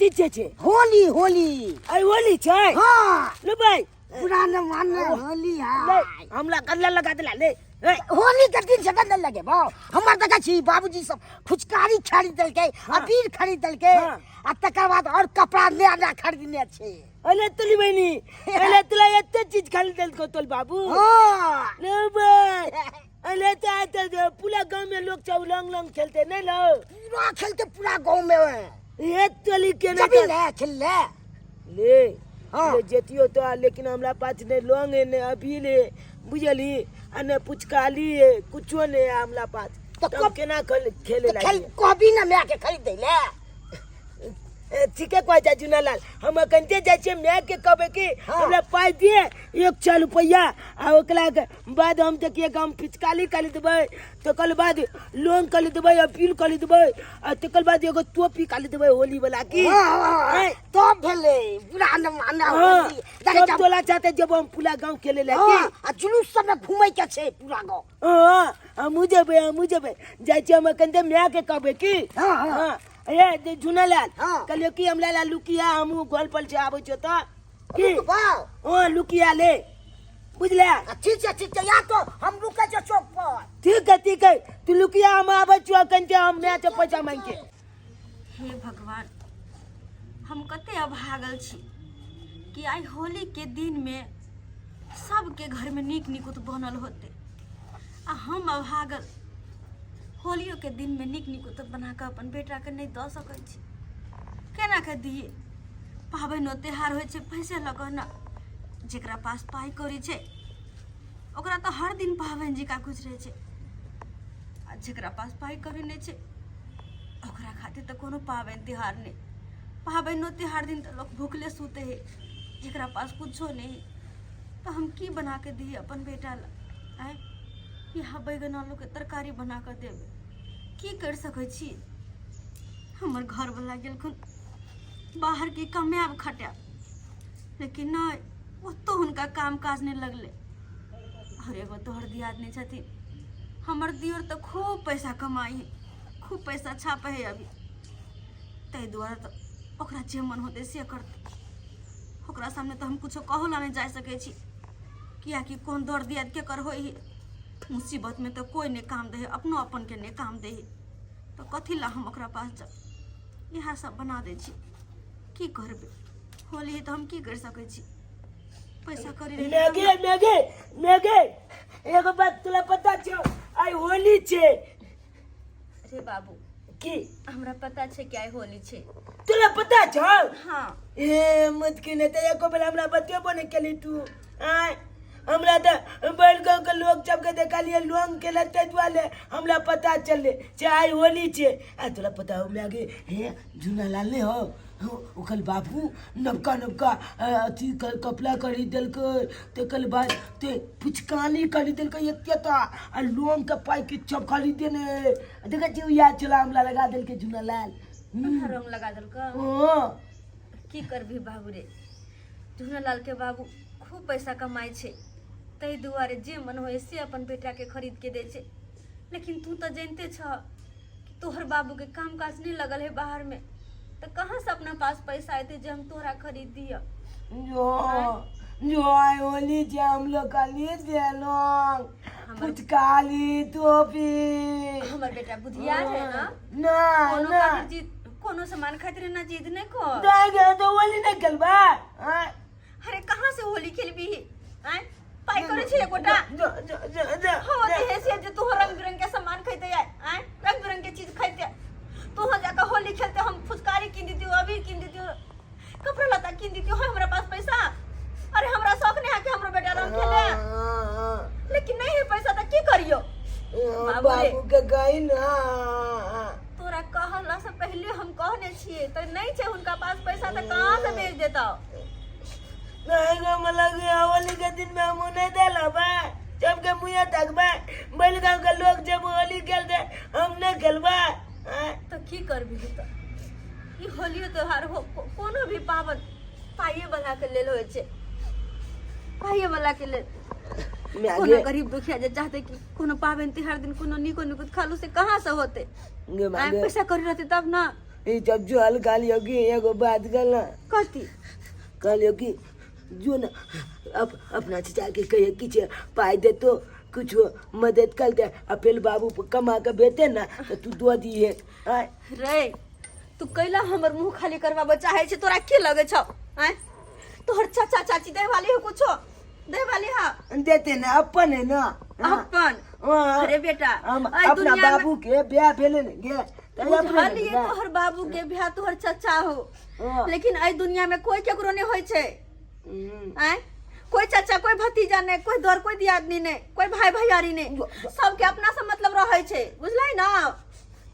किछे छे होली होली आई होली छै हाँ ले भाई पुराना माने होली ले है हमला कल्ला लगा देला ले होली के दिन से न लगे बा हमर देखा छी बाबूजी सब फुचकारी खरीद दल के अबीर खरीद दल के आ तकर बाद और कपड़ा नया खरीदने छे अले तुली बहनी अले तुला एते चीज खरीदल को तोल बाबू हाँ ले भाई अले तो पूरा गांव में लोग सब लंग लंग खेलते नहीं लो पूरा खेलते पूरा गांव में ये तोली के जब नहीं ले खेल ले ले हाँ। ले जेतियो तो लेकिन हमरा पास ने लोंग ने अभी ले बुझली अने पुचकाली कुछो ने हमरा पास तो तो केना खेले खेल लागी कभी न मैं के खरीद दे ले ठीक है कोई जाजुना लाल हम कंते जाय छे मैं के कहबे कि हाँ। हमरा पाई दिए 100 रुपया आ ओकला के बाद हम देखिए हम पिचकाली कर देबै तो कल बाद लोन कर देबै अपील कर देबै आ तकल बाद एगो टोपी कर देबै होली वाला की हाँ, तो भेले पूरा न माना होली देखे सब टोला चाहते जब हम पूरा गांव खेले लागी आ जुलूस सब में घूमे के छे पूरा गांव हां मुझे जाय छे हम कंते मैं के कहबे की हाँ, हाँ। हां ए झुनालाल हाँ। कहलियो कि हम लाला लुकिया हमू गोल पर से आबै छ त की तो बाव हां लुकिया ले बुझले ठीक है या तो हम रुके छे चौक पर ठीक है तू लुकिया हम आबै छ कंते हम मैं से पैसा मांग के हे भगवान हम कते अभागल छी कि आई होली के दिन में सबके घर में नीक निकुत बनल होते आ हम अभागल होलियो के दिन में नीक निकुत बना के अपन बेटा के नहीं दऽ सकै छी केना के दिए पाबनि त्योहार होइ छै पैसे लगा ना जेकरा पास पाई कौड़ी छै ओकरा तो हर दिन पाबनि जिका कुछ रहे छै आ जेकरा पास पाई कौड़ी नहीं छै ओकरा खातिर तो कोनो पाबनि त्योहार नहीं पाबनि त्योहार दिन तो लोग भूखले सूते है जेकरा पास कुछो नहीं तो हम की बना के दिए अपन बेटा ला आए यहाँ बैगन आलू के तरकारी बना कर देवे की कर सकै छी हमर घर वाला गेलखुन बाहर के कमाब खटाब लेकिन नहीं ओतो हुनका काम काज नहीं लगले और एगो तोहर दियादनी छथिन हमर दियोर तो खूब पैसा कमाई है खूब पैसा छापे है अभी तै दुआरे तो ओकरा जे मन होते से करते ओकरा सामने तो हम कुछो कहू ला नहीं जा सकै छी किया कि कौन दौड़ दियाद के कर होई है मुसीबत में तो कोई ने काम दे अपनो अपन के ने काम दे तो कथी ला हम ओकरा पास जा यह सब बना दे छी की करबे होली है तो हम की कर सकै छी पैसा करी मेगे एगो बात तुला पता छौ आई होली छे अरे बाबू की हमरा पता छे कि आई होली छे तुला पता छौ हाँ ए मत के ने ते एको बेर हमरा बतेबो ने केली तू आय हमरा तो बड़ गांव के लोग जब के देखलिए लोंग के लते दुआले हमरा पता चले चाहे होली छे आ तोरा पता हो लागे हे झुनालाल ने हो ओकल बाबू नबका अथी कपड़ा खरीद देलकै तकल बाद ते पुचकाली खरीद देलकै एतेटा आ लोंग के पाई के सब खरीदे ने देखे छी या चला हमला लगा देलकै झुनालाल रंग लगा देलक हां की करबी बाबू रे झुनालाल के बाबू खूब पैसा कमाई छे तै दुआरे जे मन होए से अपन बेटा के खरीद के दे छे लेकिन तू तो जानते छ कि तोहर बाबू के काम काज नहीं लगल है बाहर में तो कहाँ से अपना पास पैसा आते जो हम तोहरा खरीद दिया जो आई होली जे हम लोग का लिए देलो पुचकाली टोपी हमर बेटा बुधिया है ना ना कोनो ना खातिर जीत कोनो सामान खातिर ना जीत नहीं को जाएगा तो होली नहीं खेलबा अरे कहाँ से होली खेलबी आय पाई करे छे गोटा हो ते से जे तू रंग बिरंग के सामान खरीदे आय रंग बिरंग के चीज खरीदे तू हो जाकर होली खेलते हम फुचकारी किन देती अबीर किन देती कपड़ा लता किन देती हो हमरा पास पैसा अरे हमरा शौक नहीं है कि हमरो बेटा रंग खेले लेकिन नहीं है पैसा तो की करियो बाबू के गई ना तोरा कहला से पहले हम कहने छिए तो नहीं छे उनका पास पैसा तो कहां से भेज देता नहीं गो मला गया होली के दिन में हम नहीं देला बा जब के मुया तक बा बैल गांव के लोग जब होली खेलते हम नहीं खेलबा तो की करबी तो ई होली त्योहार हो कोनो भी पावन पाइए वाला के लेल होय छे पाइए वाला के लेल कोनो गरीब दुखिया जे चाहते कि कोनो पावन त्योहार दिन कोनो निको निकुत खालू से कहां से होते पैसा करी रहते तब ना ये जब जो हल कहलियो कि एगो बात गला कथी कहलियो कि जो ना अपना चाचा के कहिए कि पाई दे तो कुछ मदद कर दे फिर बाबू कमा के बेटे ना तो तू दो दिए रे तू कैला हमर मुंह खाली करवा चाहे छे तोरा की लगे छौ हैं तोहर चाचा चाची दे वाली हो कुछो दे वाली हा देते ना अपन है ना अपन अरे बेटा अपना बाबू के ब्याह भेले ने गे बुझलिए तोहर बाबू के ब्याह तोहर चाचा हो लेकिन आई दुनिया में कोई केकरो नहीं होय छे हैं कोई चाचा कोई भतीजा ने कोई दर कोई दियादनी ने कोई भाई भैयारी ने सबके अपना से मतलब रहे छे बुझलै ना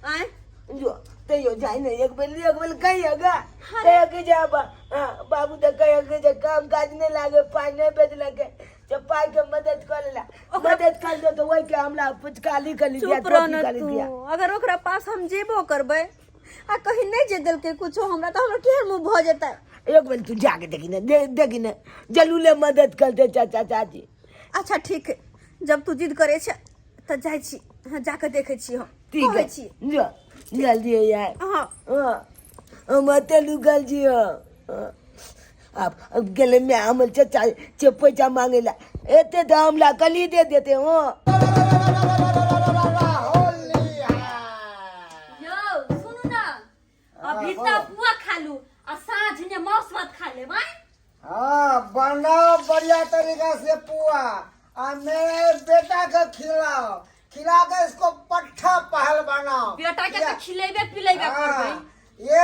हैं जो तैयो जाय ने एक बेल कहिएगा कहे के जा बाबू तो कहे के जे काम काज नहीं लागे पाई नहीं बेच लगे जब पाई के मदद कर दे तो वही के हमरा पुचकाली कर लिया टोपी कर दिया अगर ओकरा पास हम जेबो करबे आ कहीं नहीं जे देल के कुछो हमरा तो हमरा केहन मुंह भ जेतै एक बेर तू जाके देखी ना जलूले मदद कर दे चाचा चाची अच्छा ठीक है जब तू जिद करे छ त जाय छी जाके देखे छी हम ठीक है जो जल्दी यार हां मत लुगल जी अब गेले में हम चाचा चे पैसा मांगेला एते तो हमला कली दे देते हो यो सुनु ना अभी त पुआ खालू आ साँझ ने मांस भात खा ले भाई हाँ बनाओ बढ़िया तरीका से पुआ और मेरे बेटा को खिलाओ खिला के इसको पट्ठा पहल बनाओ बेटा के तो खिलेबे पिलेबे करबे ये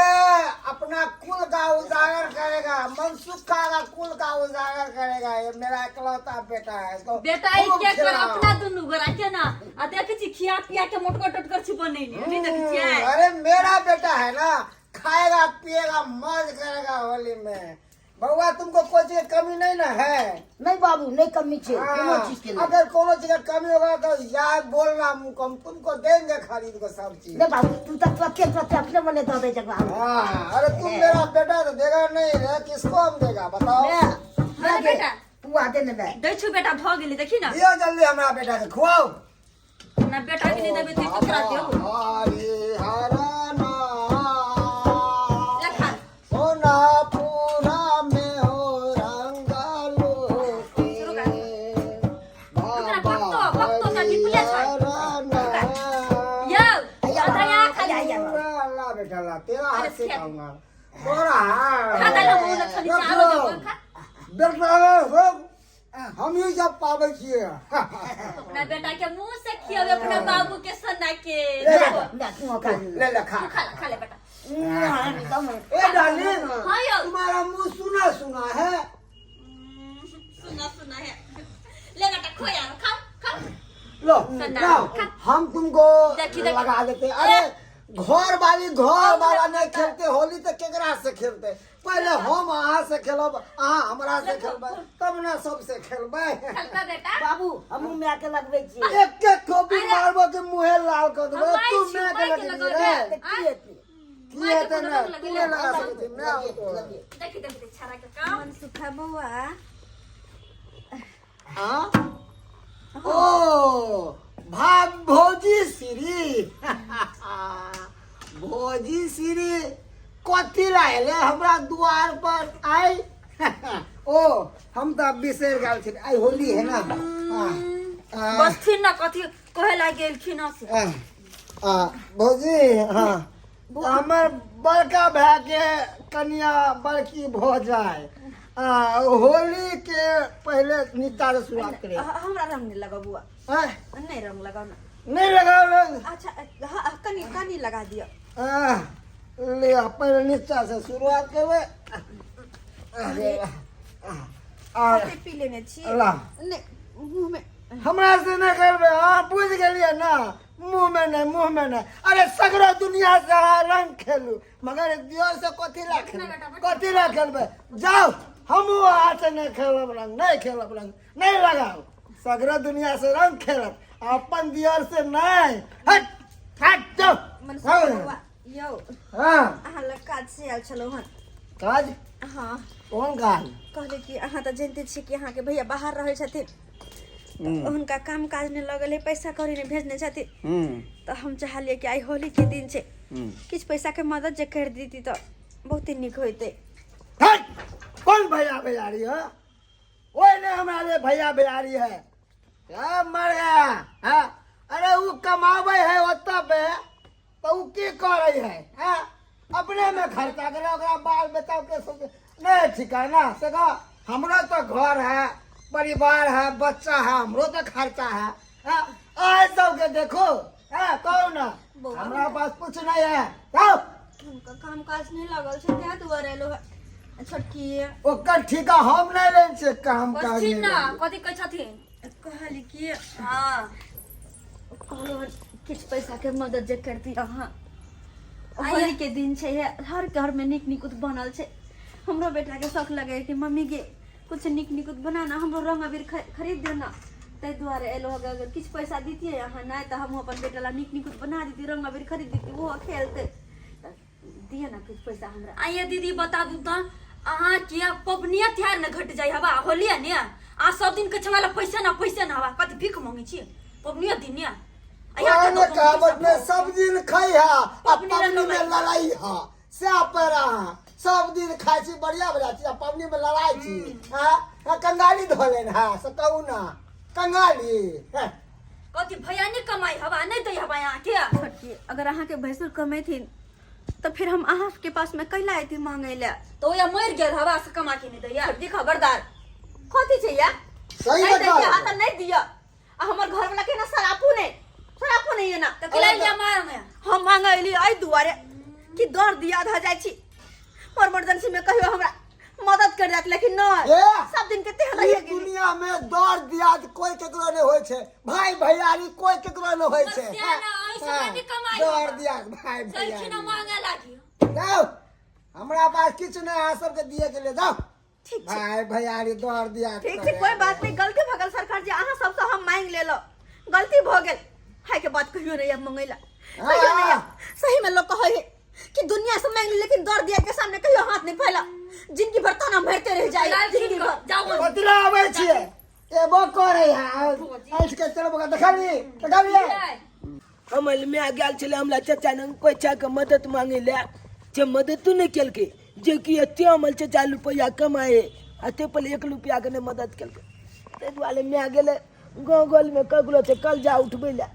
अपना कुल का उजागर करेगा मनसुखा का कुल का उजागर करेगा ये मेरा इकलौता बेटा है इसको बेटा ई के कर अपना दुनु गोरा के ना आ देख छी खिया पिया के मोटको टटकर छी बनैली नहीं देख छी अरे मेरा बेटा है ना खाएगा पिएगा मौज करेगा होली में बउआ तुमको कोई चीज कमी नहीं ना है नहीं बाबू नहीं कमी छे कोनो चीज के लिए अगर कोनो चीज का कमी होगा तो याद बोलना मुझको हम तुमको देंगे खरीद को सब चीज नहीं बाबू तू तो प्रत्येक अपने मने दो दे जगह हाँ अरे तुम मेरा बेटा तो देगा नहीं रे किसको हम देगा बताओ अरे बेटा पुआ दे ने बे दै छु बेटा भ गेली देखी ना दियो जल्दी हमरा बेटा के खुआओ ना बेटा के नहीं देबे तो केकरा देबो हरे हराना देखा सोना पूरा में हो रंगालो भक्तो का डिप्ले छ यो दया खाली बेटा ला तेरा हाथ से खाऊंगा तोरा खाता लो मुंह छली चारो देबो खा बेटा हम ही जब पावे छिए अपना बेटा के मुंह से खियावे अपना बाबू के सना के ले ले खा खा ले बेटा ए डार्लिंग हाँ यो तुम्हारा मुंह सुना सुना है सुना है ले बेटा खोया खाओ खाओ लो सन्ना, लाओ, खा। हम तुमको देखी। लगा देते अरे घर वाला नहीं खेलते होली तो केकरा से खेलते पहले हम अहाँ से खेलब अहाँ हमरा से खेलबै तब ना सबसे खेलबै खेलता बेटा बाबू हम में आके लगबै छी एक एक कॉपी मारबो के मुंहे लाल कर देबै हमारे तू छिपाई मैं के के लगो लगी रे की की हेतै ना तू नहीं लगा सकती मैं आऊं तो देखी छारा के काम मन सुखा बउआ हां ओ भाग भौजी श्री भौजी श्री कथी लायले हमरा द्वार पर आई ओ हम तो बिसर गेल छी आई होली है ना बस फिर ना कथी कहे लागे खिन से भौजी हाँ हमर बड़का भाई के कन्या बड़की भौ जाए होली के पहले निता से शुरुआत करे हमरा रंग नहीं लगा बुआ हैं? नहीं रंग लगाओ ना नहीं लगाओ रंग अच्छा हाँ, कनी लगा दियो ले पहले नीचा से शुरुआत करबे कते पी लेने छी ला नहीं मुंह में हमरा से नहीं करबे हाँ बुझ गेलिए ना मुंह में नहीं अरे सगरो दुनिया से हाँ रंग खेलू मगर दियो से कथी ला खेलबे जाओ हम वहाँ से नहीं खेलब रंग नहीं लगाओ सगरो दुनिया से रंग खेलब अपन दियर से नहीं हट हट जाओ मन सुखा बउआ यो हाँ अहाँ लग काज से आयल छलो हन काज हाँ कौन काज कहले कि अहाँ तो जानते छी कि अहाँ के भैया बाहर रहे छथिन उनका काम काज में लगल है, पैसा कौड़ी ने भेजने जाती। तो हम चाहलिए कि आई होली के दिन से किछ पैसा के मदद जे कर दी तो बहुत ही निक होते। हट! कौन भैया बिहारी है? ओए ने हमारे भैया बिहारी है क्या मर गया? हाँ? अरे वो कमावे है ओत्ता पे तो वो की कर रही है? हाँ? अपने में खर्चा करे, ओकरा बाल बच्चा के सोचे नहीं ठिकाना से का हमरो तो घर है, परिवार है, बच्चा है, हमरो तो खर्चा है। हाँ? आए सबके देखो, हाँ कौन ना हमारा पास कुछ नहीं है। जाओ उनका काम काज नहीं लगल छे, क्या दुआरे लो छोटकी ओकर ठिका हम नहीं ले छे काम काज बच्ची नहीं ना ले। कथी कहै छथिन? कहली कि हाँ कहलो किछ पैसा के मदद जे करती अहाँ। होली के दिन छे, हर घर में निक निकुत बनल छे। हमरो बेटा के शौक लगे कि मम्मी गे कुछ निक निकुत बनाना, हमरो रंग अबीर खरीद देना। तै दुआरे एलो अगर किछ पैसा दीतिए अहाँ, नहीं तो हम अपन बेटा ला निक निकुत बना देती, रंग अबीर खरीद देती, वो खेलते। दिए ना कुछ पैसा हमरा। आइए दीदी बता दू तो अहाँ किया पबनिया त्योहार न घट जाय हवा होलिया ने आ सब दिन के छमाला पैसा ना हवा कथी भीख मांगे छी पबनिया दिन ने ओने कहावत में सब दिन खाई है पबनी में लड़ाई है से परा सब दिन खाई छी बढ़िया बढ़िया चीज पबनी में लड़ाई छी। हां कंगाली धोले ना से कहू ना कंगाली कथी भैया ने कमाई हवा नहीं दे हवा यहाँ के। अगर अहाँ के भैंसुर कमेथिन तो फिर हम अहाँ के पास में कैला आती मांगे ले। तो या मर गेल हवा से कमा के नहीं दैया दी खबरदार कथी छै या सही नहीं बता दैया हाथ नहीं दिया आ हमर घर वाला के ना सरापू नहीं है ना तो किला लिया मांगे हम मांगली आई दुआरे कि दर दिया ध जाय छी और इमरजेंसी में कहियो हमरा मदद कर जात, लेकिन नहीं सब दिन के तेल रहिए गेली। दुनिया में दौड़ दिया कोई केकरो नहीं होय छे, भाई भैयारी कोई केकरो नहीं होय छे। दौड़ दिया भाई भैयारी ना मांगे लागी जाओ हमरा पास किछ नहीं है सबके दिए के ले जाओ। ठीक छै भाई भैयारी दौड़ दिया ठीक छै, कोई बात नहीं, गलती भ गेल सरकार जी, अहाँ सब से हम मांग लेलो, गलती भ गेल। हाय के बात कहियो नहीं अब मंगैला कहियो नहीं। सही में लोग कहे है कि दुनिया से मांग ले लेकिन दौड़ दिया के सामने कहियो हाथ नहीं फैला, जिनकी बर्तन भरते रह जाए जिंदगी भर। जाओ बदला आवे छिए एबो करे है ऐठ के चलो बगा देखाली हमल में आ गेल छले हमला चाचा ने पैसा के मदद मांगे ले जे मदद तू नहीं केलके, जे कि एते हमल चाचा रुपया कमाए अते पर 1 रुपया के नहीं मदद केलके। ते दुआरे में आ गेले गाँव गल में कगलो से कल जा उठबे ले,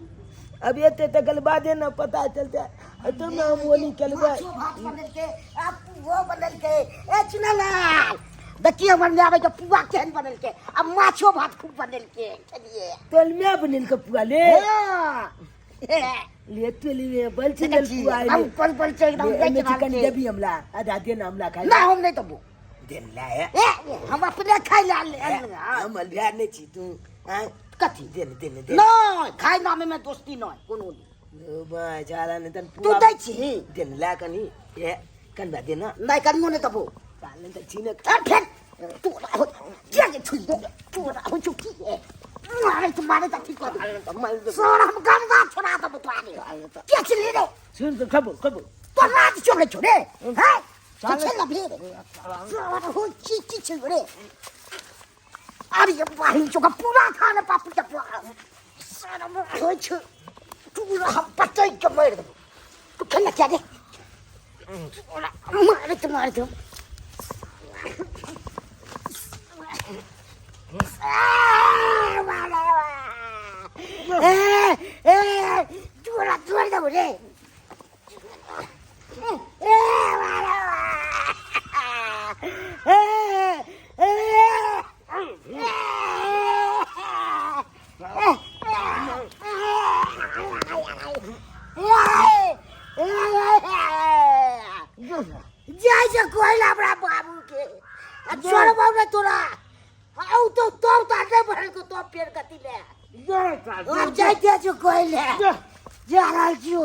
अब एते तक बादे न पता चलते तो ना हम होली केलबे। भात बनल के आप वो बनल के ए चुनालाल देखिए हमर में आवे के पुआ केहन बनल के अब माछो भात खूब बनल के चलिए तोल में बनिल के पुआ ले हां ले तो ले बल से जल पुआ ले हम पल से एकदम देख चिकन देबी हमला आधा दिन हमला खाई ना हम नहीं तबो दिन लाए ए हम अपने खाई ले हम बिहार नहीं छी तू कथी दिन ना खाई नामे में दोस्ती नहीं कोनो ओ भाई जाला ने तन तू दै छी दिन ला कनी ए कनबा दिन नहीं करमो नहीं तबो साले त छिने फिर तू हो क्या के छुई दो तू हो चुकी है मारे तो ठीक हो सोना हम गंगा छोड़ा तो बतवानी क्या चली रे सुन तो खबो तो रात छोड़े छोड़े हैं चल ना फिर सोना हो ची छोड़े अरे ये बाहर जो का पूरा खाना पापू का सोना में हो छ तू हम पत्ते के मार दो तू खेलना क्या रे मार दो जोड़ा दो रे जैसे कोई लाबड़ा बाबू के छोड़ बाबू तोरा आउ तो ताटे भर को तो पेड़ गति ले अब जाइते जो कोई ले जा रहा जो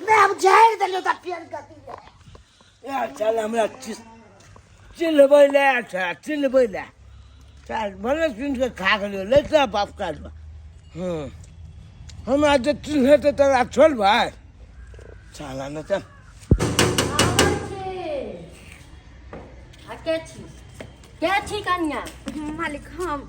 मैं अब जाहिर दलो ता पेड़ गति ले यार चल हमरा चिल्लबै ले चल भले सुन के खा गयो ले जा बाप का हम आज चिल्ले तो तेरा छोड़ भाई चला न चल क्या छी कन्या मालिक हम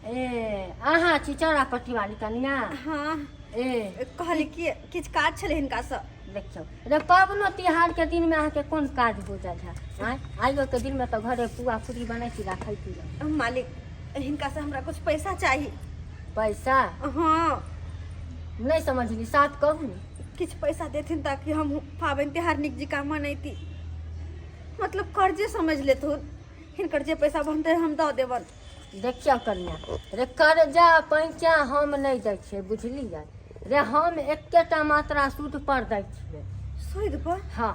ए अहाँ छी चौरापट्टी वाली कनिया हाँ ए कहली कि किछु काज छलै हिनका से देखियौ रे पाबनो तिहार के दिन में अहाँके कोन काज बुझल है आइयो के दिन में तो घरे पुआ पूरी बनै छी राखै छी मालिक हिनका से हमरा कुछ पैसा चाही पैसा हाँ नहीं समझली साथ कहू ने किछु पैसा देथिन ताकि हम पाबनि त्योहार नीक जकाँ मनैती मतलब कर्जे समझ लेथुन हिनकर जे पैसा बनतै हम दऽ देबन देखियौ कनिया रे कर्जा पैंचा हम नहीं दै छियै बुझलियै रे हम एकेटा मात्रा सूद पर दै छियै सूद पर हाँ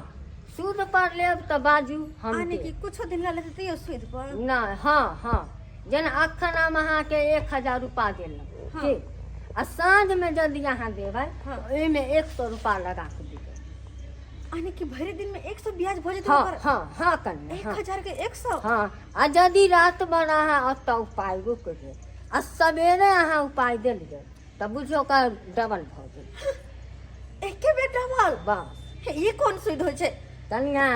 सूद पर लेब तऽ बाजू हम आने देब। की कुछो दिन ला लेते तैयो सूद पर नहीं हाँ हाँ जेना अखन हम अहाँके 1000 रुपा देलहुँ हाँ। ठीक आ साँझ में यदि अहाँ देबै हाँ। ओहिमे 100 रुपा लगा के देबै आने की भरे दिन में 100 ब्याज भऽ जेतै हाँ ओकर हाँ हाँ कनिया हाँ 1000 के 100 हाँ आ यदि रात भर अहाँ ओतऽ उपाय रुक गेल आ सवेरे अहाँ उपाय देलियै तऽ बुझियौ ओकर डबल भऽ गेल एके बेर डबल बस ई कोन सूद होइ छै कनिया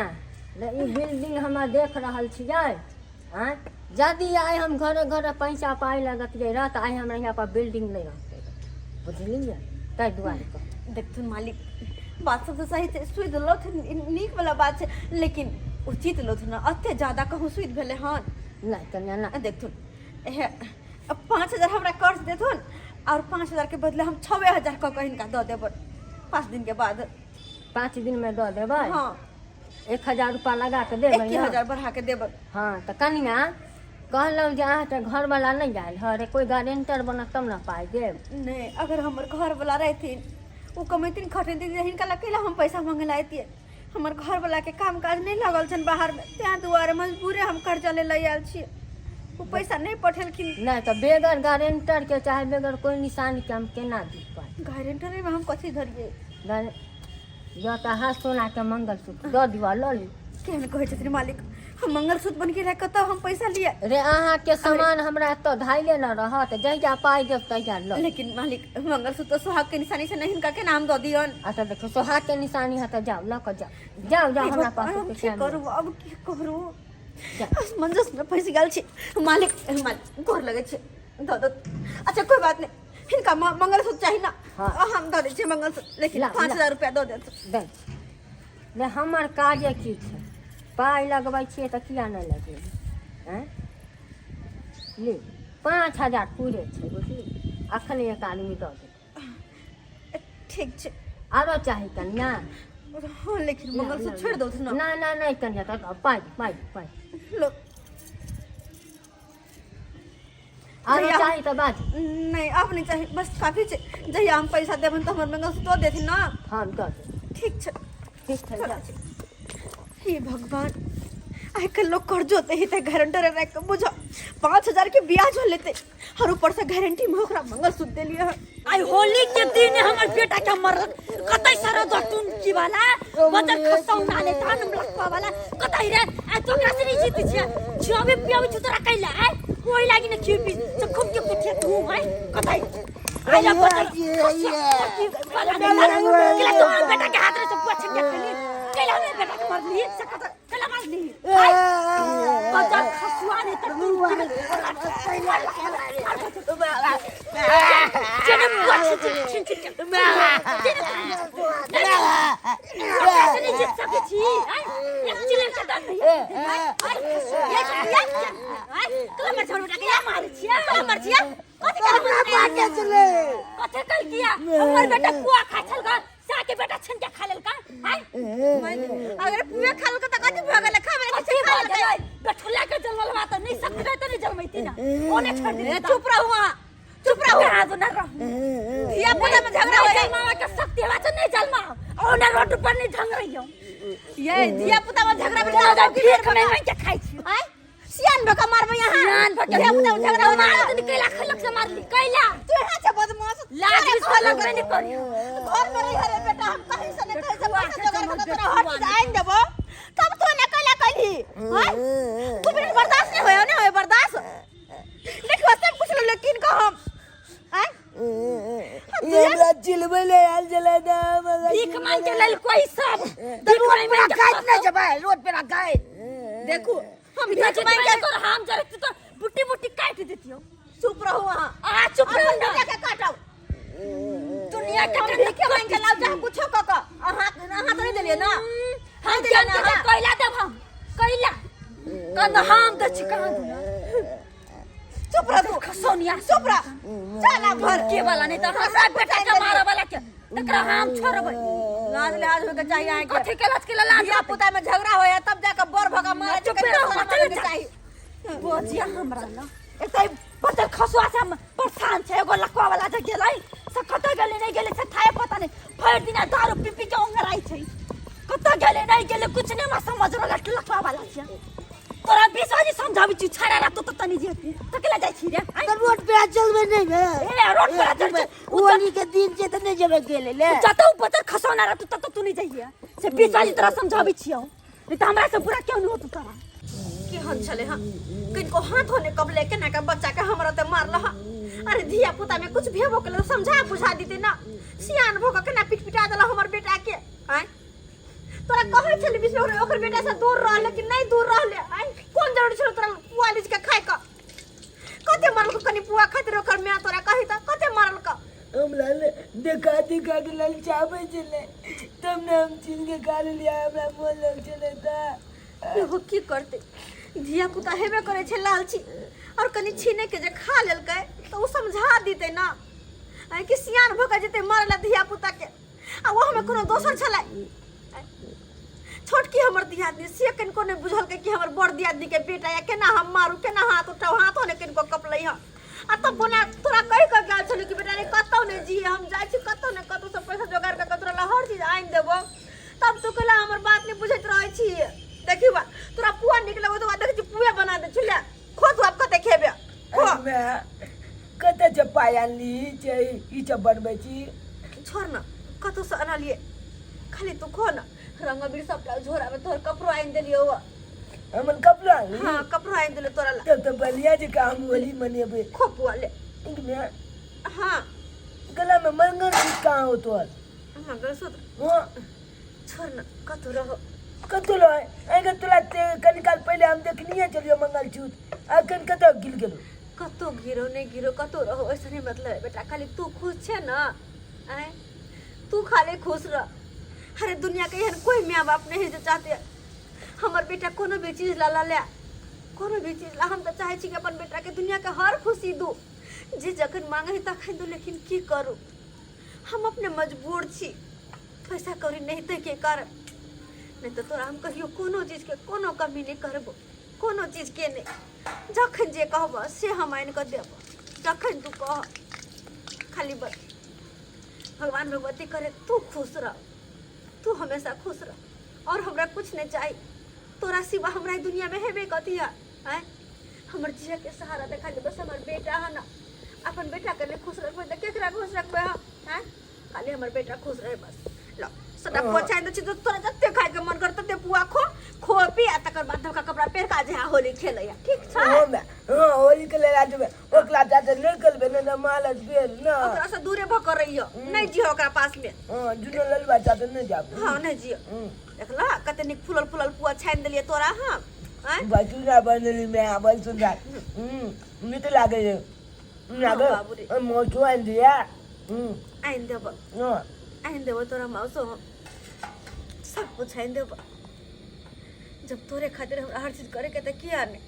रे ई बिल्डिंग हमे देख रहल छियै आँय यदि आइ हम घरे घरे पैसा पाइ लगतियै रह तऽ आइ हमरा यहाँ पर बिल्डिंग नहीं रहतै बुझलियै ताहि दुआरे कह देखथुन मालिक बात सब तो सही छै सूद लथ नीक वाला बात छै लेकिन उचित लथ ना अते ज्यादा कहूँ सूद भेलै हन नहीं कनिया ना देखथुन 5000 हमरा कर्ज देथुन और 5000 के बदले हम 6000 कऽ के हिनका दऽ देबन 5 दिन के बाद 5 दिन में दऽ देबै हाँ 1000 रुपा लगा के देबै ने 1000 बढ़ा के देबन हाँ तऽ कनिया कहलहुँ जे अहाँके घरवला नहीं आयल हँ रे कोई गारंटर बनत तब ना पाइ देब नहीं अगर हमर घर वाला रहथिन वो कमेथिन खटेथिन हिनका ला कैला हम पैसा मांगे ला अतियै हमर घर वाला के काम काज नहीं लगल छन बाहर में त्या दुआरे मजबूरे हम कर्जा ले आयल छियै वो पैसा नहीं पठेलखिन नहीं तो बेगर गारंटर के चाहे बेगर कोई निशानी के हम केना दी पाइ गारंटर में हम कथी धरिए या तो हाथ सोना के मंगलसूत्र दऽ दिअ लऽ ली केहन कहै छथिन मालिक हम मंगलसूत्र बन के रख हम पैसा लिए रे अहाँके सामान हमरा एतऽ धाइले न रहत जहिया पाइ देब तहिया लऽ लेकिन मालिक मंगलसूत्र सुहाग के निशानी से नहीं हिनका के नाम दऽ दियन अच्छा देखो सोहाग के निशानी है तो जाओ लऽ कऽ जाओ जाओ जाओ हमरा पास अब तो की टाइम करू नहीं। अब की करू मंजस में फंस गेल छी मालिक मालिक गोर लगे छै दऽ दऽ अच्छा कोई बात नहीं हिनका मंगलसूत्र चाहिए ना हाँ। हम दऽ दै छी मंगलसूत्र लेकिन ला, 5000 रुपया दऽ देत दे रे हमर काजे की छै पाइ लगबै छियै तऽ किया नहि लगेबै आँय ले 5000 पूरे छै बुझली अखन एक आदमी दऽ दे ठीक छै आरो चाही कन्या हाँ लेकिन मंगलसूत्र छोड़ दो ना नहीं नहीं नहीं कन्या तो पाइ पाइ पाइ लो आरो जहिया- चाही तो बाज नहीं अब नहीं चाहिए बस काफी छै जहिया हम पैसा देबन तो हमर मंगलसूत्र दऽ देथिन ना हम दऽ देब ठीक छै ठीक छै जा हे भगवान आइ काल्हि लोग कर्जो दे ही गारंटर रख के बुझो 5000 के ब्याज हो लेते और ऊपर से गारंटी में ओकरा मंगलसूत्र दे लिया आई होली के दिन हमर बेटा के मरल कतै सारा दटुन की वाला बदल खसौ नाले धान लखपा वाला कतै रे आ तो कैसे नहीं जीत छिया छबे पियावे छ तोरा कैला है कोई लागी न चुपी सब खूब के पुठिया तू है कतै आइला बदल किला तो बेटा के हाथ रे सब पछ के खेली कैला में बेटा के मरली से कैला मारली बदल खसुआ ने त तू चले पछ छिन छिन कैसे नहीं जीत सके छी एक चिले के दर्द ये कल मर छोड़ बेटा के मार छिया कल मर छिया कथि कर के चले कथि कर किया हमर बेटा पुआ खा छल का साके बेटा छन के खा लेल का अगर पुआ खाल के त कथि भ गेल खावे कथि खा गेल बेठुला के जन्मल बा त नहीं सकबे त नहीं जन्मैती ना ओने छोड़ दे चुप रहू चुप रहू आज ना रह या पता में झगड़ा हो जाए मामा के शक्ति बा त नहीं जन्मा ओने रोड पर नहीं ढंग रहियो ये दिया पुता में झगड़ा बिठा दो भीख में के खाई छी आय सियान बका मारबे यहां सियान बका दिया पुता में झगड़ा हो मार त कैला खलक से मार ली कैला तू यहां से बदमाश लाज खलक रे नहीं करी घर में रह रे बेटा हम कहीं से नहीं कहीं से पैसा जगह से तोरा हट से आइन देबो तब तू ने कैला कही हां तू बिना बर्दाश्त नहीं होया नहीं होया बर्दाश्त देखो सब कुछ लो लेकिन का हम आय हमरा चिलबे ले आल जला दा भीख मांग के लेल कोई सब तू हमरा काट नहीं जबे रोड पे रखाए देखो हम भीख मांग के तोर हम जरे तो बुट्टी बुट्टी काट देतियो चुप रहो वहाँ आ चुप रहो अपन ना बेटा के काटो दुनिया का हम भी के मांग के लाओ चाहे कुछो क अहाँ तो नहीं देलिए ना हम जानते हैं कैला देव हम कैला कद हम तो चिकान चुप रह तू खसौनिया चुप रह चल अब घर के वाला नहीं तो हमरा बेटा के मारे वाला के तकरा हम छोड़बै लाज लिहाज होके चाहिए आए के कथी के लाज के लाज बिया पुता में झगड़ा होया तब जाकर बर भगा मारे चुप के रहो, शर्म मत आने के जा। चाहिए बोझिया हमरा न एतै बदल खसुआ से हम परेशान छै एगो लकवा वाला जे गेलै से कतऽ गेलै नहीं गेलै से थाए पता नहीं भरि दिन दारू पी पी के ओंगराई छै कतऽ गेलै नहीं गेलै कुछ नहीं हमरा समझ रहल लकवा वाला छै तोरा बिसाजी समझाबी छी छाड़ा रात तो तनी जे तकला जाइ छी रे तो रोड पे आ चलबे नहीं बे ए रोड पर आ चल होली के दिन से तो नहीं जेबे गेले ले जतौ बदल खसौना रात तत तू नहीं जाइए से बिसाजी तोरा समझाबी छियौ नहीं तो हमरा से बुरा क्यों नहीं होत तोरा के हन चले हां किनको हाथ होने कब लेके ना का बच्चा के हमरा ते मारला हां अरे धिया पुता में कुछ भेबो के ले समझा बुझा दीते ना सियान भोग के ना पिटपिटा देला हमर बेटा के हैं तोरा कहै छले बीच में ओकर बेटा से दूर रहले कि नहीं दूर रहले हैं कोन जरूरी छलो तोरा पुआलिज के खाय का कते मारल को कनी पुआ खातिर ओकर मैं तोरा कहि त कते मारल का हमरा देखा दिखा के ललचावे चले तुमने हम छीन के खा लिया हमरा मोन लग चले था एहो की करते धिया पुता हेबे करे छे लालची और कनी छीने के जे खा लेलकै तो उ समझा दीते ना आई कि सियान भोका जते मारला धिया पुता के आ वो हमें कोनो दोसर छलै छोटकी हमर दियादनी से कनको ने बुझल के कि हमर बड़ दियादनी के बेटा या केना हम मारू केना हाथ उठाऊ हाथो ने किनको कपलै ह आ तब बोना तोरा कहि के गाल छले कि बेटा रे कतौ ने जी हम जाय छी कतौ ने कतौ से पैसा जोगाड़ के तोरा ला हर चीज आइन देबो तब तू कहला हमर बात नहीं बुझैत रहै छी देखी बा तोरा पुआ निकलबो तो देख छी पुआ बना दे छुले खो तू अब कते खेबे खो कते जे पाया ली जे ई जे बनबै छी छोड़ ना कतौ से अना लिए खाली तू खो ना रंग बीर सब झोरा में तोर कपड़ो आइन देलियो हमन कपड़ा ली हां कपड़ो आइन देले तोरा ला तब तो बलिया जे का हम होली मनेबे खो पुआ ले इनमें हां गला में मंगलसूत्र कहाँ हो तोर मंगलसूत्र हाँ छोड़ ना कतौ रहो कतौ लो आगे तोला कनी काल पहले हम देखनिए चलियो मंगलसूत्र अखन कतौ गिल गेलो कतौ गिरो नहीं गिरो कतौ रहो ऐसा नहीं मतलब है बेटा खाली तू खुश छे ना आए तू खाली खुश रह अरे दुनिया के एहन कोई माँ बाप नहीं जो चाहते हमर बेटा कोनो भी चीज ला ले कोनो भी चीज ला हम तो चाहे छी कि अपन बेटा के दुनिया के हर खुशी दू जे जखन मांगे तखन दू लेकिन की करू हम अपने मजबूर छी पैसा कौड़ी नहीं ते के कारण नहीं तो तोरा हम कहियो कोनो चीज के कोनो कमी नहीं करबो कोनो चीज के नहीं जखन जे कहब से हम आइन के देब जखन तू कह खाली बस भगवान भगवती करे तू खुश रह तू हमेशा खुश रह और हमरा कुछ नहीं चाहिए तोरा सिवा हमरा दुनिया में हेबे कथी है हमर जिया के सहारा देखा दे बस हमर बेटा है ना अपन बेटा के लिए खुश रखबे त केकरा खुश रखबे हैं खाली हमर बेटा खुश रहे बस लो सदा पहुंचाई दे छी तोरा जत्ते खाए के मन कर तत्ते पुआ खो पी आ तकर बाद धोका कपड़ा पहिर का जे होली खेलैया ठीक छै हां मैं हां होली के ले रात में ओकला जाते निकल बे ना मालस बेल ना ओकरा से दूरे भकर रहियो नहीं जियो ओकरा पास में हां जुनो ललवा जाते न जाबो हां नहीं जियो देखला कते निक फुलल फुलल पुआ छाइन देलिए तोरा हां बचुना बनली मैं बल सुंदर मित लागे लागे बाबूरे। मोचो आइन दिया आइन देब हां आइन देब तोरा मौसो सब कुछ आइन देब जब तोरे खातिर हमरा हर चीज करे के त किया नहीं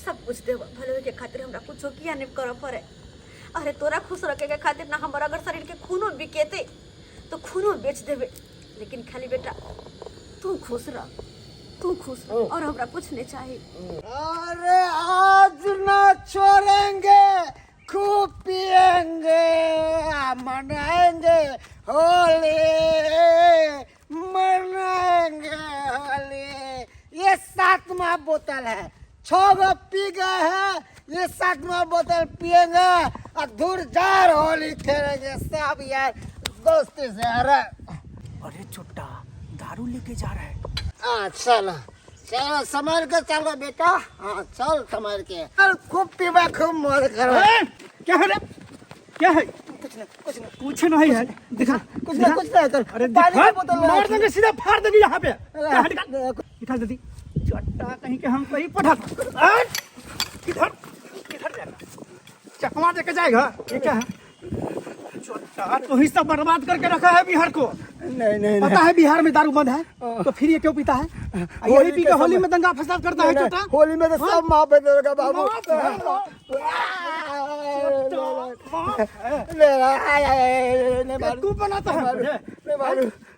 सब कुछ देब भले के खातिर हमरा कुछो किया नहीं करे पड़े अरे तोरा खुश रखे के खातिर ना हमर अगर शरीर के खूनो बिकेते तो खूनो बेच देबे लेकिन खाली बेटा तू खुश रह और हमरा कुछ नहीं चाहिए अरे आज ना छोड़ेंगे खूब पिएंगे मनाएंगे होली मनाएंगे होली ये 7वां बोतल है 6 गो पी गए हैं ये 7वां बोतल पिएंगे और दूर जार होली खेलेंगे सब यार दोस्ती से अरे छोटा दारू लेके जा रहा है चलो चलो संभाल के चलो बेटा हाँ चल संभाल के चल खूब पीवा खूब मौज करो क्या है रे क्या है कुछ नहीं है दिखा कुछ नहीं कर अरे पानी दिखा की बोतल मार देंगे सीधा फाड़ देंगे यहाँ पे ला। निकाल जल्दी छोटा कहीं के हम कहीं पढ़ा किधर किधर जाना चकमा देके जाएगा ये क्या है छोटा तो हिस्सा बर्बाद करके रखा है बिहार को नहीं नहीं पता है बिहार में दारू बंद है तो फिर ये क्यों पीता है यही पी के होली में दंगा फसाद करता है छोटा होली में तो सब माफ है देगा बाबू तू बनाता है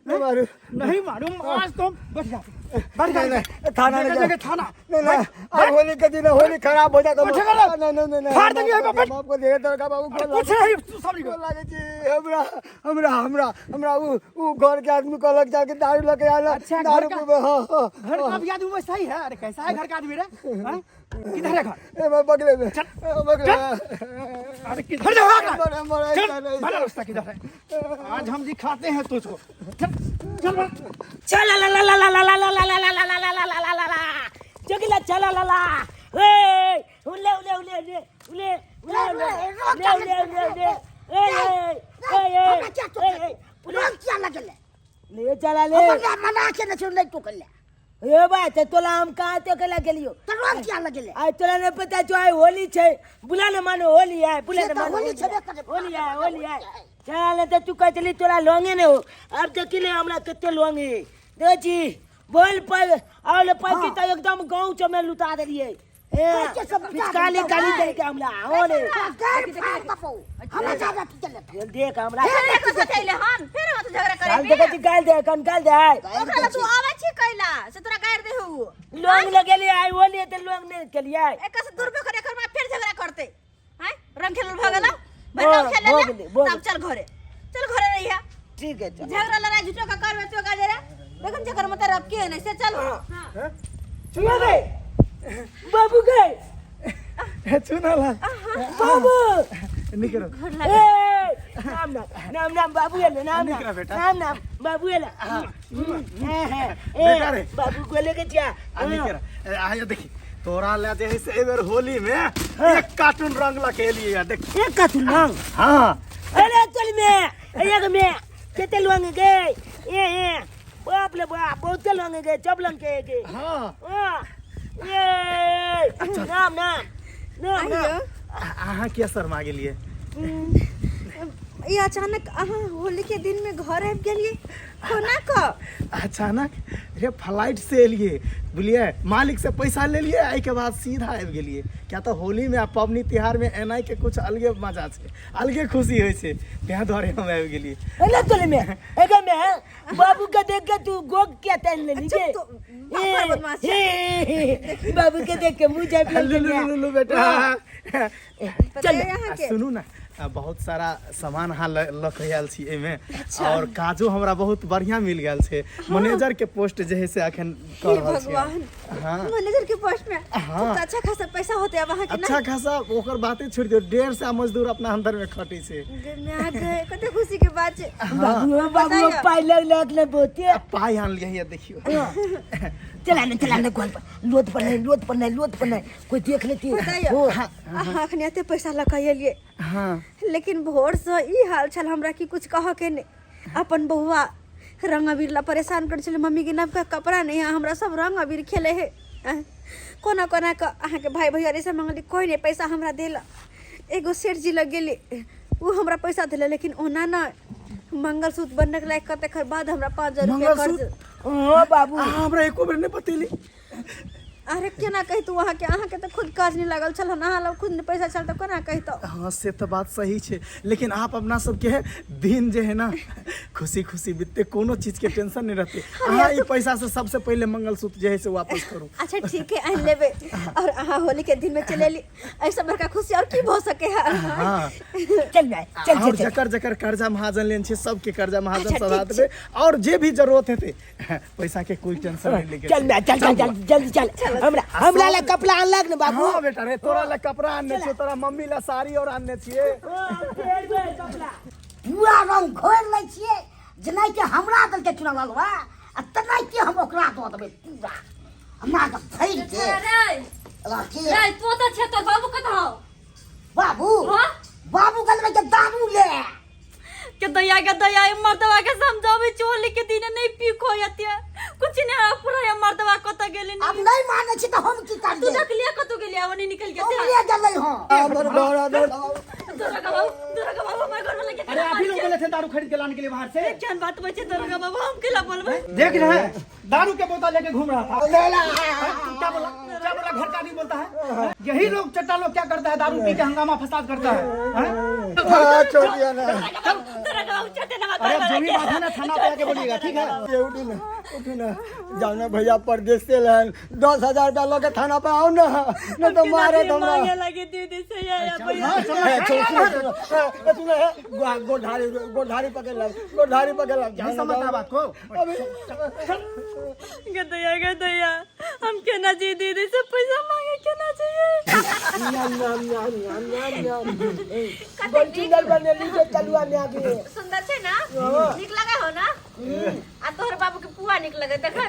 नहीं मालूम आज तुम बैठ जा थाना जगह थाना नहीं होली के दिन होली खराब हो जाता फाड़ देंगे आपको दे देगा बाबू कुछ नहीं तू सब को लागे छी हमरा उ घर के आदमी को लग जाके दारू लेके आला अच्छा, दारू घर पीबे घर का भी आदमी वैसा ही है अरे कैसा है घर का आदमी रे हैं? किधर है घर ए बगले में बगले अरे किधर जाओ चल चल भला रास्ता किधर है आज हम दिखाते हैं तुझको चल चल चल ला ला ला ला ला ला ला ला ला ला ला ला ला ला ला ला ला जोगिला चला ला ला ए उले उले उले उले उले उले उले उले उले क्या लगल ले चला ले मना के न सुन तू कर ले ए भाई तो तोला हम कहाँ तो कला गेलियो तो रंग क्या लगल आज तोला ने पता जो है होली छे बुला न मानो होली है बुला न मानो होली छबे करे होली है चला ने तो तू कहली तोला लोंगे ने हो अब तो किले हमरा कते लोंगे देखी बोल पर आवले पर की तो एकदम गांव च में लुटा देलिए ए काली काली दे के हमरा होले हम ज्यादा चले देख हमरा कैसे कैले हन फिर मत झगड़ा करे साल देखी गाल दे कन गाल दे ओकरा तू आवे छी कैला से तोरा गाड़ दे हु लोंग लगेली आई होली त लोंग ने केलिए एक से दूर पे करे कर में फिर झगड़ा करते हैं रंग खेल भगला भगला खेल ले तब चल घरे रहिया ठीक है चल झगड़ा लड़ा झूठो का कर में तो का जरा देखन झगड़ा मत रब के नहीं से चल हां सुनो गए बाबू गए सुना ला बाबू निकलो नाम नाम बाबू है नाम नाम बाबू है बेटा रे बाबू को लेके जा आया देखी तोरा ले जे से एबर होली में एक कार्टून रंग ला के लिए देख एक का तू लंग हां अरे चल में एक में कितने लंग गए ए बाप ले बाप बहुत लंग गए सब लंग के हां ये नाम नाम आहा क्या शर्मा गेलिए ये अचानक अहाँ होली के दिन में घर आबि गेलिए कोना का अचानक रे फ्लाइट से एलिए बुझलिए मालिक से पैसा ले लिए आई के बाद सीधा आबि गेलिए क्या तो होली में पबनी त्योहार में एनाई के कुछ अलगे मजा छे अलगे खुशी होय छे तें द्वारे हम आबि गेलिए अरे चल में एक में बाबू का देख के तू गोग क्या तन ले लीजिए बाबू के देख के मुझे लुलु बेटा चल यहाँ के सुनू ना बहुत सारा सामान हाँ लखल छी एमे और काजो हमरा बहुत बढ़िया मिल गेल छे मैनेजर के पोस्ट जे है से अखन कर रहल छी भगवान हां मैनेजर के पोस्ट में हाँ। तो अच्छा खासा पैसा होते अब वहां के अच्छा खासा ओकर बातें छोड़ दियो 150 मजदूर अपना अंदर में खटी छे ना गए कते खुशी के बात है बाबू पाई लग ले बोते पाई आन लिया देखियो चला गोल पर लोट पर नहीं कोई देख लेती बताइयो अखने एते पैसा लगाइलिए हां लेकिन भोर से ई हाल छल हमरा की कुछ कह के ने अपन बहुआ रंग अबीर ला परेशान कर चले मम्मी के नवका कपड़ा नहीं है हमरा सब रंग अबीर खेले है कोना कोना का अहाँ के भाई भैया से मांगली कोई नहीं पैसा हमरा देला एगो सेठ जी लग गेली वो हमरा पैसा देला लेकिन ओना ना मंगलसूत्र बनने के लायक कते खर बाद हमरा 5000 रुपया कर्ज ओ बाबू हमरा एको बेर नहीं बतेली अरे केना कही तू वहाँ के तो खुद काज नहीं लागल चल ना हाल खुद पैसा चल तो कोना कही तो हाँ से तो बात सही छे लेकिन आप अपना सबके है दिन जे है ना खुशी खुशी बीतते कोनो चीज के टेंशन नहीं रहते हाँ ये पैसा से सबसे पहले मंगलसूत्र जे है से वापस करो अच्छा ठीक है आन लेबे और अहाँ होली के दिन में चलेली ऐसा बड़का खुशी और की हो सके है हाँ चल और जकर जकर कर्जा महाजन लेन छे सबके कर्जा महाजन अच्छा, सदा ठीक देबे और जे भी जरूरत हेते पैसा के कोई टेंशन नहीं लेके चल जल्दी चल हमरा ला कपड़ा अनलक न बाबू हाँ बेटा रे तोरा ला कपड़ा आनने छे तोरा मम्मी ला साड़ी और आनने छिए पूरा रंग घोर लै छियै जेना कि हमरा दल के चुनाव लगवा आ तना कि हम ओकरा दऽ देबै पूरा हमरा के भइल के राखी रे तो छे तो बाबू कत हो बाबू बाबू गलबे के दारू ले के दया मर्दवा के समझावे चोली के दिन नहीं पीखो यते कुछ नहीं पूरा ये मर्दवा कत गेले अब नहीं माने छी त हम की तू करिए देख लिया कत गेलिया ओनी निकल के हम ले गेलै हां हमर बड़ा दरोगा बाबू हमारे घर वाला के अरे आप ही लोग बोले थे दारू खरीद के लाने के लिए बाहर से। क्या बात बचे दरोगा बाबू हम केला बोलबे? देख रहे हैं दारू के बोतल लेके घूम रहा था। क्या बोला घर का नहीं बोलता है? यही लोग चट्टा लोग क्या करता है, दारू पी के हंगामा फसाद करता है। छोड़िए ना, दरोगा बाबू चटे ना अरे जो भी बात है ना थाना पे आके बोलिएगा, ठीक है? ये उठी ना जाना भैया परदेश से लाइन 10,000 रुपया लोग थाना पे आओ ना, नहीं तो मारे तुमरा। लगे दीदी से आया भैया। गोधारी पकड़ लग नहीं समझता बात को। गदया हम केना जी दीदी से पैसा मांगे केना चाहिए? सुंदर से ना निक लगा हो ना आ तोहर बाबू के पुआ निक लगे देख ना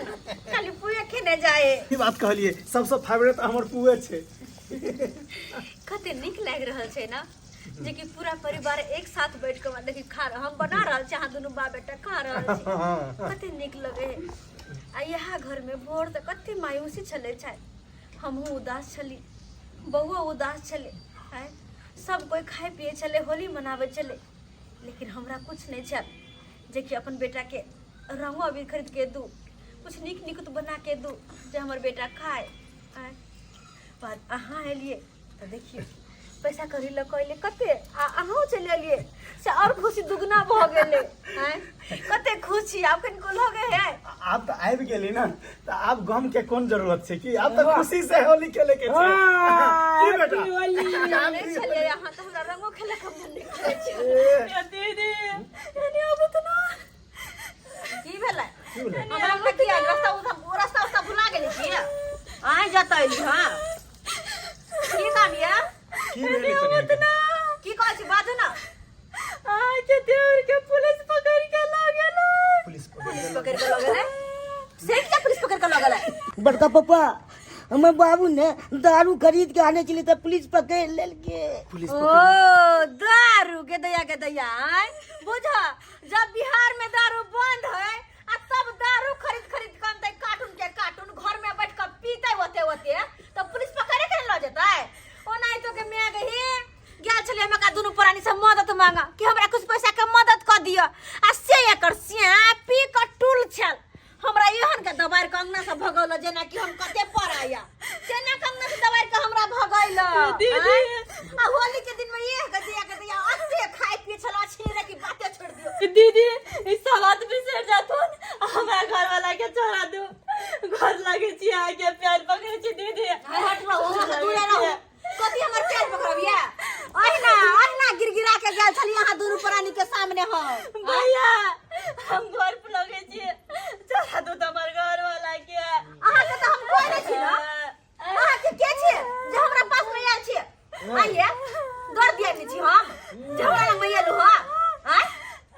खाली पुए खेने जाए। ई बात कहलिए सबसे फेवरेट हमर पुए छे। कते निक लाग रहल छै ना जे कि पूरा परिवार एक साथ बैठ के देखि खा रहा हम बना रहल छी, अहाँ दुनू बाप बेटा खा रहल छी, कते निक लगे है। आ यहाँ घर में भोर तक कते मायूसी चले छै, हमहू उदास छली, बउआ उदास छले है, सब कोई खाए पिए चले, होली मनावे चले, लेकिन हमरा कुछ नहीं छल जे कि अपन बेटा के रंगो अबीर खरीद के दू, कुछ निक निकुत बना के दू जे हमर बेटा खाए है। पर अहाँ एलिए तो देखिए पैसा करी ल कहले कते अहाँ चले एलिए से और खुशी दुगना भ गेले हैं, कते खुशी आप कनको लगे है। आप तो आबि गेली ना तो आप गम के कौन जरूरत छे कि आप तो खुशी से होली खेले के छे। की बेटा जाने चले यहाँ तो हमरा रंगो खेले के मन नहीं करे छै दीदी यानी अब तो ना की भेलै हमरा कतिया रास्ता भुला गेली छी आइ जतै एली। हां की काम या की कहै छी बाजू ना। आय के देवर के पुलिस पकड़ के ला गेलै। पुलिस पकड़ के लगल है से क्या पुलिस पकड़ के लगल है? बड़का पापा हमारे बाबू ने दारू खरीद के आने के लिए तो पुलिस पकड़ ले गए। ओ दारू के दैया आय बुझा जब बिहार में दारू बंद है आ सब दारू खरीद के आनते कार्टून घर में बैठ कर पीते होते तो पुलिस पकड़े के ल जेतै। ओ नहीं तो के मैं गई गेल छले हम का दुनू प्राणी से मदद मांगा कि हमरा कुछ पैसा के मदद कर दियो आ से एकर सिया पी के टूल छल हमरा एहन के दबार के अंगना से भगौल जेना कि हम कते पर आया तेना के अंगना से दबार के हमरा भगैल दीदी। आ होली के दिन में ये के दिया अते खाए पिए छला छीरे की बातें छोड़ दियो दीदी इस सवाल पे से जातुन हमरा घर वाला के छोड़ा दो, घर लागे छी आके प्यार पकड़े छी दीदी। हट रहो दूर रहो कभी हमर पैर पकड़बिया आइना गिरगिरा के गेल छली यहां दुनू प्राणी के सामने हो भैया हम घर पर लगे छी छोड़ा दो हमर घर वाला के। अहाँ के तो हम कोई नहीं छी ना, अहाँ के छी जे हमरा पास में आयल छी आइए डर दिया नहीं छी हम जे हमरा लग में आयल हो आय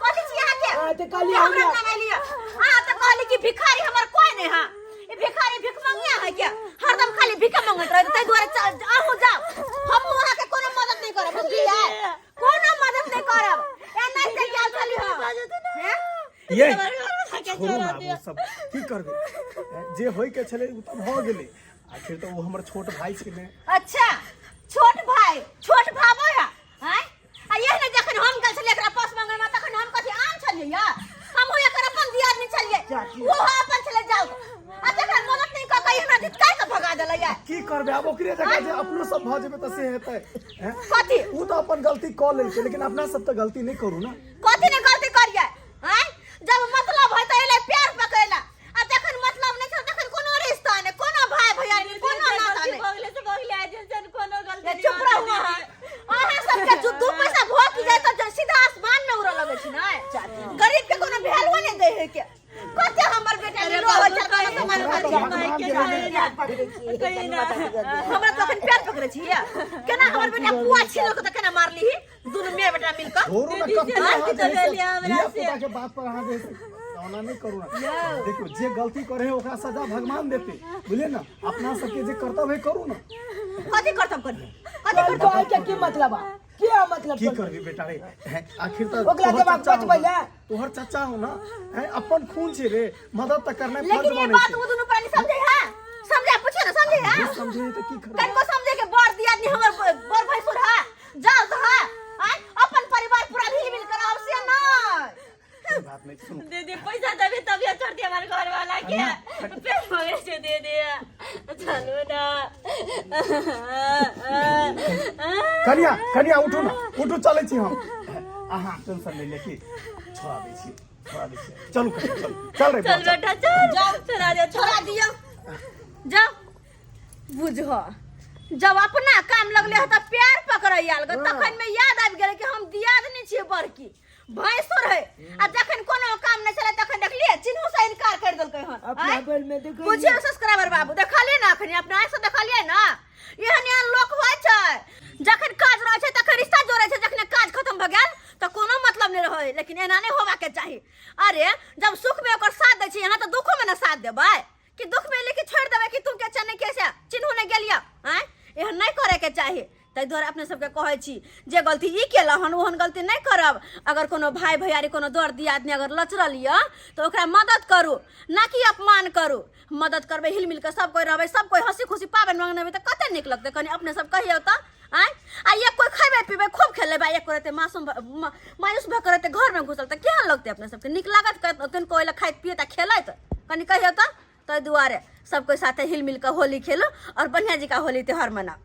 कथि छी अहाँ के तो कहली हमरा नाम लिया हां तो कहली कि भिखारी हमर कोई नहीं हां ए भिखारी भिख मांगिया है क्या हरदम खाली भिख मांगत रहे तै द्वारा चल आहू जाओ हम वहां के कोनो मदद नहीं करब बुझलिए कोनो मदद नहीं करब ए नहीं से क्या चली हो हैं ये छोड़ू ना वो सब की करबे जे होय के छले उ त भ गेले आखिर तो वो हमर छोट भाई छले। अच्छा छोट भाबो है हैं आ ये ने जखन हम गल छले एकरा पास मंगल में तखन हम कथि आम छलिए या हम हो एकर अपन दियाद नहीं छलिए वो अपन छले जाओ आ जखन मदद नहीं क कहि हमरा दित काहे के भगा देले या की करबे अब ओकरे जगह जे अपनो सब भ जेबे त से हेतै हैं। कथि उ तो अपन गलती क लेलकै लेकिन अपना सब त गलती नहीं करू ना। कथि ने गलती करिए हैं जब मतलब है त एले प्यार पकड़ला आ जखन मतलब नहीं छ तखन कोनो रिश्ता नहीं कोनो भाई भैया नहीं कोनो नाता नहीं बगले से बगले आ जन कोनो गलती ये चुप रहो अहाँ सबके जो दू पैसा भोग जाए तो सीधा आसमान में उड़ लगे छी ना गरीब के कोनो वैल्यू नहीं दे है के कते हमर बेटा लो हो चल कोनो सामान हमरा तो अखन प्यार पकड़े छी केना हमर बेटा पुआ छिलो के त केना मारली दुनु मेय बेटा मिलके छोड़ू ना कब के बात पर अहाँ जे कामना नहीं करू ना। देखो जे गलती करे ओकरा सजा भगवान देते बुझलिए ना, अपना सबके जे कर्तव्य है करू ना। कथि करतम करिए तो की मतलब है क्या मतलब की करबी बेटा रे आखिर तो ओकरा जवाब बचबै ले तोहर चाचा हो ना है अपन खून छे रे मदद त करना फर्ज लेकिन ये बने बात वो दोनों प्राणी समझे है समझे पूछो ना समझे है समझे तो की करबे कनको समझे के बड़ दिया नहीं हमर बड़ भाई सुर है जाओ तो है कनिया कनिया उठू ना, उठू, चलै छी हम। अहाँ टेंशन नहीं लेके छोड़ा दै छी, छोड़ा दै छी। चलू कनिया, चल चल रे चल बेटा चल जाओ, छोड़ा दियो जाओ। बुझो जब अपना काम लगले है तो प्यार पकड़ैयाल ग, तखन में याद आबि गेलै कि हम दियादनी छियै बड़की भैंसुर है। आ जखन कोनो काम नहीं चले तखन देखलिए चिन्हू से इनकार कर देलकै हन। अपना बल में देखो बुझियो सब्सक्राइबर बाबू, देखलिए ना अखनी अपना आँख से देखलिए ना, एहन एहन लोक होइ छै जखन काज रहै छै तखन रिश्ता जोड़ै छै, जखन काज खत्म भ गेल तो कोनो मतलब नहीं रहे। लेकिन एना नहीं होबा के चाही। अरे जब सुख में ओकर साथ दै छी यहाँ तो दुखो में ना साथ देबै कि दुख में लेके छोड़ देबै कि तुम के चने कैसे चिन्हू नहीं गेलिया। हैं एहन नहीं करे के चाही। ताहि दुआरे अपने सबके कहै छी जे गलती ई केला हन ओहन गलती नहीं करब। अगर कोनो भाई भैयारी कोनो दौड़ दियादनी अगर लचरल यऽ तो ओकरा मदद करू, ना कि अपमान करू। मदद करबै हिल मिल के सब कोई रहबै, सब कोई हंसी खुशी पाबनि मंगनेबै तो कते नीक लगतै। कनी अपने सब कहियौ तो आय आ एक कोई खैबे पीबे खूब खेलेबै, एक कोई रहते मासूम मायूस भ के रहते घर में घुसल तो केहन लगतै अपने सबके? नीक लागत कनको ओइला खाइत पियत आ खेलैत? कनी कहियौ तो। ताहि दुआरे सब कोई साथे हिल मिल के होली खेलो और बढ़िया जी का होली त्योहार मनाओ।